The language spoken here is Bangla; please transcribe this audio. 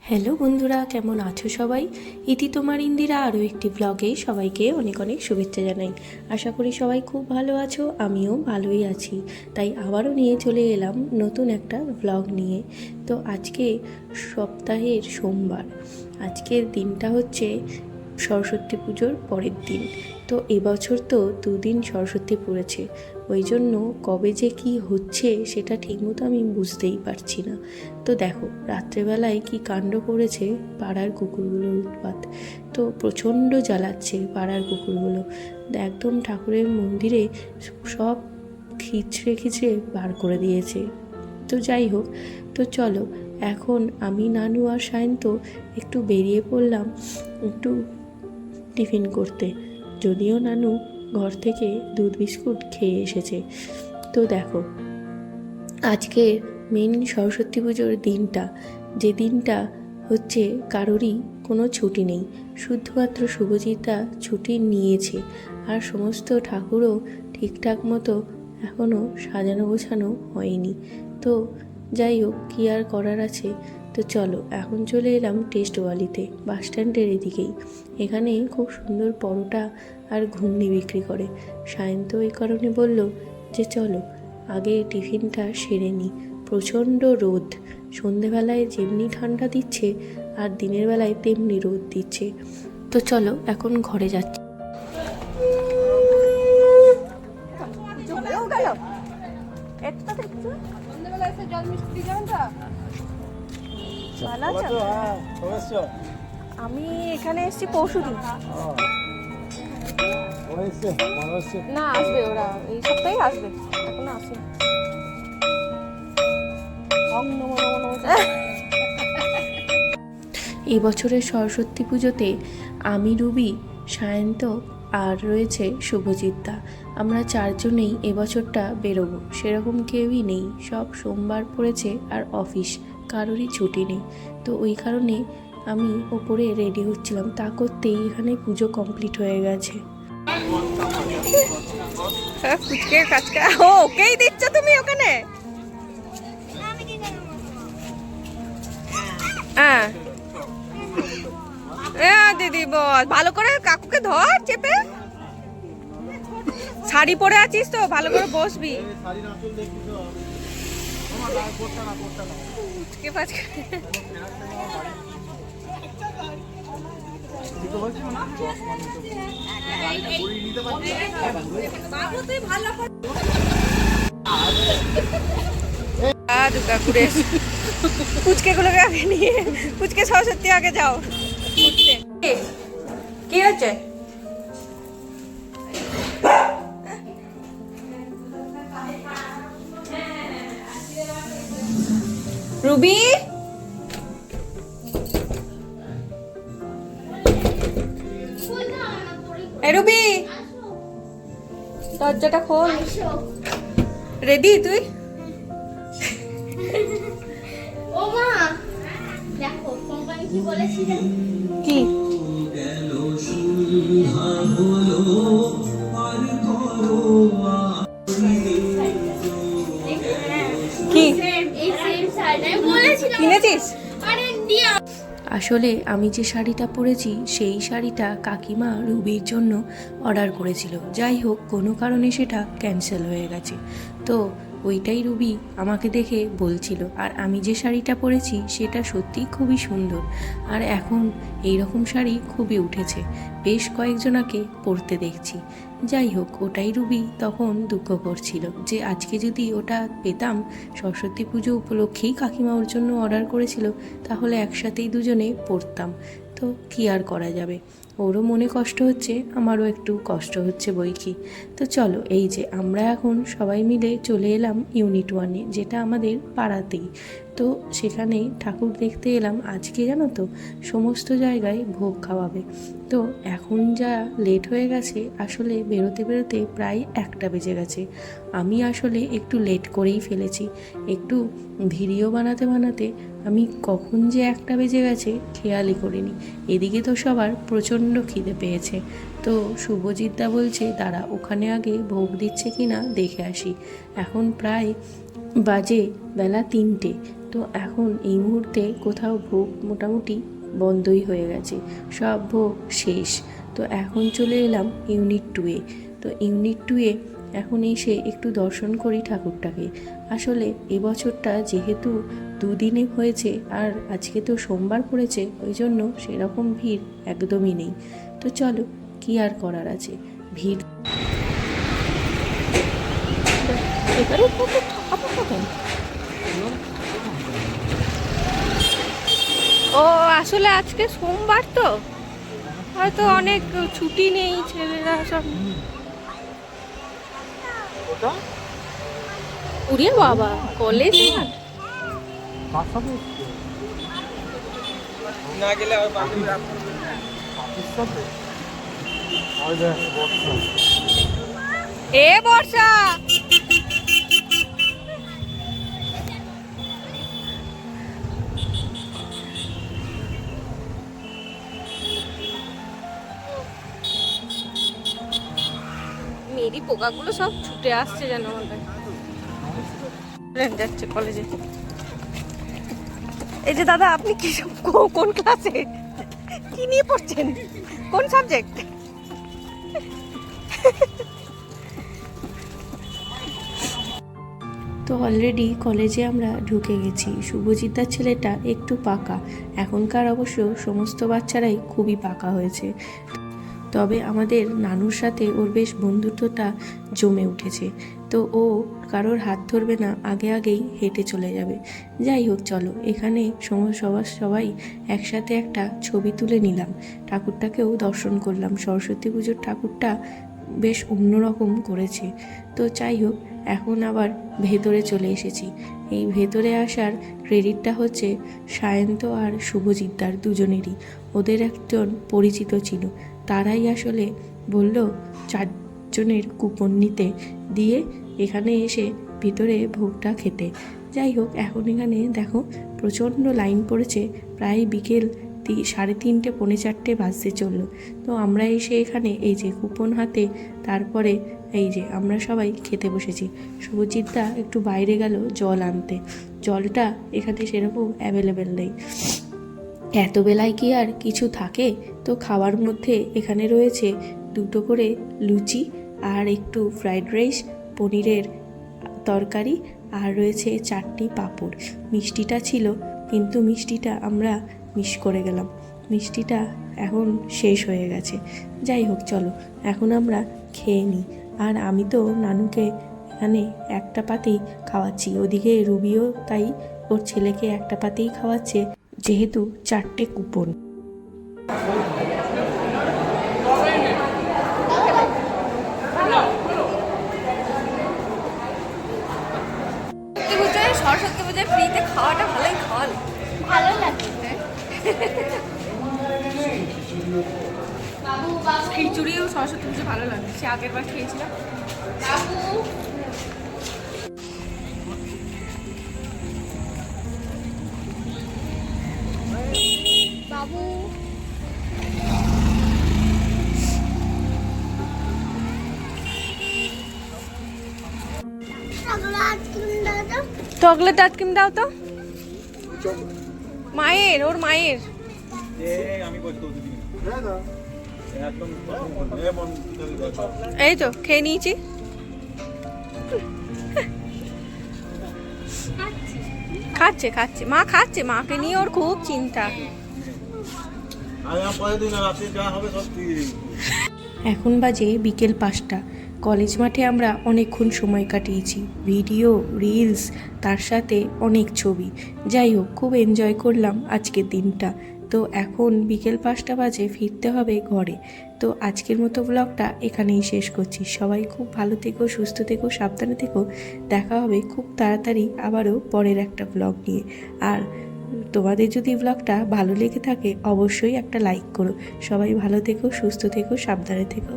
হ্যালো বন্ধুরা, কেমন আছো সবাই? ইতি তোমার ইন্দিরা আরও একটি ব্লগে সবাইকে অনেক অনেক শুভেচ্ছা জানাই। আশা করি সবাই খুব ভালো আছো, আমিও ভালোই আছি। তাই আবারও নিয়ে চলে এলাম নতুন একটা ব্লগ নিয়ে। তো আজকে সপ্তাহের সোমবার, আজকের দিনটা হচ্ছে সরস্বতী পুজোর পরের দিন। তো এবছর তো দুদিন সরস্বতী পড়েছে, ওই জন্য কবে যে কি হচ্ছে সেটা ঠিকমতো আমি বুঝতেই পারছি না। তো দেখো রাত্রেবেলায় কি কাণ্ড করেছে পাড়ার কুকুরগুলোর উৎপাত। তো প্রচণ্ড জ্বালাচ্ছে পাড়ার কুকুরগুলো, একদম ঠাকুরের মন্দিরে সব খিচড়ে খিচড়ে বার করে দিয়েছে। তো যাই হোক, তো চলো এখন আমি, নানু আর সায়ন্ত একটু বেরিয়ে পড়লাম একটু টিফিন করতে। যদিও নানু ঘর থেকে দুধ বিস্কুট খেয়ে এসেছে। তো দেখো আজকে মেন সরস্বতী পুজোর দিনটা, যে দিনটা হচ্ছে কারোরই কোনো ছুটি নেই, শুধুমাত্র শুভজিৎদা ছুটি নিয়েছে। আর সমস্ত ঠাকুরও ঠিকঠাক মতো এখনও সাজানো গোছানো হয়নি। তো যাই হোক, কী আর করার আছে। তো চলো এখন চলে এলাম টেস্টওয়ালিতে, বাস স্ট্যান্ডের এদিকেই। এখানে খুব সুন্দর পরোটা আর ঘুগনি বিক্রি করে। সায়ন্ত এই কারণে বলল যে চলো আগে টিফিনটা সেরে নিই। প্রচণ্ড রোদ, সন্ধেবেলায় যেমনি ঠান্ডা দিচ্ছে আর দিনের বেলায় তেমনি রোদ দিচ্ছে। তো চলো এখন ঘরে যাচ্ছি। আমি এখানে এসেছি পরশুদিন। না আসবে, ওরা এই সপ্তাহে আসবে, এখনো আসে। এই বছরের সরস্বতী পুজোতে আমি, রুবি, সায়ন্ত আর রয়েছে শুভজিৎদা, আমরা চারজনেই এবছরটা বেরোবো। সেরকম কেউই নেই, সব সোমবার পড়েছে আর অফিস, কারোরই ছুটি নেই। তো ওই কারণে আমি ওপরে রেডি হচ্ছিলাম, তা করতেই এখানে পুজো কমপ্লিট হয়ে গেছে। ফুচকে কাচকা ওকেই দিচ্ছ তুমি ওখানে? হ্যাঁ দিদি বল, ভালো করে কাকুকে ধর চেপে। শাড়ি পরে আছিস তো, ভালো করে বসবি। ফুচকে ফাচকে ফুচকে গুলোকে আগে নিয়ে, ফুচকে সরস্বতী আগে যাও। কি হচ্ছে? রুবি রুবি দরজাটা খোল। রেডি তুই? ও মা দেখো কোম্পানি কি বলেছিল? কি কি এই সেম শাড়ি বলেছিলাম কিনেছিস? আরে দিয়া আসলে আমি যে শাড়িটা পরেছি সেই শাড়িটা কাকিমা রুবির জন্য অর্ডার করেছিল। যাই হোক, কোনো কারণে সেটা ক্যান্সেল হয়ে গেছে। তো ওইটাই রুবি আমাকে দেখে বলছিল। আর আমি যে শাড়িটা পরেছি সেটা সত্যিই খুবই সুন্দর, আর এখন এই রকম শাড়ি খুবই উঠেছে, বেশ কয়েকজনাকে পরতে দেখছি। যাই হোক, ওটাই রুবি তখন দুঃখ করছিল যে আজকে যদি ওটা পেতাম, সরস্বতী পুজো উপলক্ষেই কাকিমা ওর জন্য অর্ডার করেছিল, তাহলে একসাথেই দুজনে পড়তাম। তো কী আর করা যাবে, ওরও মনে কষ্ট হচ্ছে, আমারও একটু কষ্ট হচ্ছে বই কি। তো চলো এই যে আমরা এখন সবাই মিলে চলে এলাম ইউনিট 1-এ, যেটা আমাদের পাড়াতেই। তো সেখানে ঠাকুর দেখতে এলাম। আজকে জানো তো সমস্ত জায়গায় ভোগ খাওয়াবে। তো এখন যা লেট হয়ে গেছে, আসলে বেরোতে বেরোতে প্রায় 1টা বেজে গেছে। আমি আসলে একটু লেট করেই ফেলেছি, একটু ভিডিও বানাতে বানাতে আমি কখন যে 1টা বেজে গেছে খেয়ালই করিনি। এদিকে তো সবার প্রচণ্ড খিদে পেয়েছে। তো শুভজিৎদা বলছে দাঁড়া, ওখানে আগে ভোগ দিচ্ছে কি না দেখে আসি। এখন প্রায় বাজে বেলা 3টে, তো এখন এই মুহূর্তে কোথাও ভোগ মোটামুটি বন্ধই হয়ে গেছে, সব ভোগ শেষ। তো এখন চলে এলাম ইউনিট 2-এ। তো ইউনিট 2-এ এখন এসে একটু দর্শন করি ঠাকুরটাকে। আসলে এবছরটা যেহেতু দুদিনে হয়েছে আর আজকে তো সোমবার পড়েছে, ওই জন্য সেরকম ভিড় একদমই নেই। তো চলো, কি আর করার আছে, ভিড় ও আসলে আজকে সোমবার তো হয়তো অনেক ছুটি নেই, ছেলেরা সব। উড়িয়ে বাবা, কলেজ না গেলে আর বান্ধবী এ বর্ষা। মেরি পোকাগুলো সব ছুটে আসছে যেন আমাদের। যাচ্ছে কলেজে। এই যে দাদা, আপনি কি কোন ক্লাসে, কি নিয়ে পড়ছেন, কোন সাবজেক্ট? তো অলরেডি কলেজে আমরা ঢুকে গেছি। শুভজিৎদার ছেলেটা একটু পাকা, এখনকার অবশ্য সমস্ত বাচ্চারাই খুবই পাকা হয়েছে। তবে আমাদের নানুর সাথে ওর বেশ বন্ধুত্বটা জমে উঠেছে। তো ও কারোর হাত ধরবে না, আগে আগেই হেঁটে চলে যাবে। যাই হোক, চলো এখানে সবাই একসাথে একটা ছবি তুলে নিলাম, ঠাকুরটাকেও দর্শন করলাম। সরস্বতী পুজোর ঠাকুরটা বেশ অন্যরকম করেছে। তো যাই হোক, এখন আবার ভেতরে চলে এসেছি। এই ভেতরে আসার ক্রেডিটটা হচ্ছে সায়ন্ত আর শুভজিৎদার দুজনেরই। ওদের একজন পরিচিত ছিল, তারাই আসলে বলল 4 জনের কুপন নিতে, দিয়ে এখানে এসে ভিতরে ভোগটা খেতে। যাই হোক, এখন এখানে দেখো প্রচণ্ড লাইন পড়েছে, প্রায় বিকেল 3:30 পৌনে 4টে বাজতে চললো। তো আমরা এসে এখানে এই যে কুপন হাতে, তারপরে এই যে আমরা সবাই খেতে বসেছি। শুভজিৎদা একটু বাইরে গেল জল আনতে, জলটা এখানে সেরকম অ্যাভেলেবেল নেই। এত বেলায় কি আর কিছু থাকে? তো খাওয়ার মধ্যে এখানে রয়েছে 2টো করে লুচি আর একটু ফ্রাইড রাইস, পনিরের তরকারি, আর রয়েছে 4টি পাঁপড়। মিষ্টিটা ছিল, কিন্তু মিষ্টিটা আমরা মিস করে গেলাম, মিষ্টিটা এখন শেষ হয়ে গেছে। যাই হোক, চলো এখন আমরা খেয়ে নিই। আর আমি তো নানুকে এখানে একটা পাতেই খাওয়াচ্ছি, ওদিকে রুবিও তাই ওর ছেলেকে একটা পাতেই খাওয়াচ্ছে, যেহেতু 4টে কুপন। সরস্বতী পুজোয় ফ্রিতে খাওয়াটা ভালোই খাওয়াল, ভালো লাগে। বাবু বাবু খিচুড়িও সরস্বতী পুজো ভালো লাগে, সে আগের বার খেয়েছিলাম। বাবু বাবু চকলেট আইসক্রিম দাও তো, মায়ের, ওর মায়ের। এই তো খেয়ে নিয়েছি। খাচ্ছে খাচ্ছে, মা খাচ্ছে, মাকে নিয়ে ওর খুব চিন্তা। এখন বাজে বিকেল 5টা। কলেজ মাঠে আমরা অনেকক্ষণ সময় কাটিয়েছি, ভিডিও, রিলস, তার সাথে অনেক ছবি। যাই হোক, খুব এনজয় করলাম আজকের দিনটা। তো এখন বিকেল 5টা বাজে, ফিরতে হবে ঘরে। তো আজকের মতো ব্লগটা এখানেই শেষ করছি। সবাই খুব ভালো থেকো, সুস্থ থেকো, সাবধানে থেকো। দেখা হবে খুব তাড়াতাড়ি আবারও পরের একটা ব্লগ নিয়ে। আর তোমাদের যদি ব্লগটা ভালো লেগে থাকে, অবশ্যই একটা লাইক করো। সবাই ভালো থেকো, সুস্থ থেকো, সাবধানে থেকো।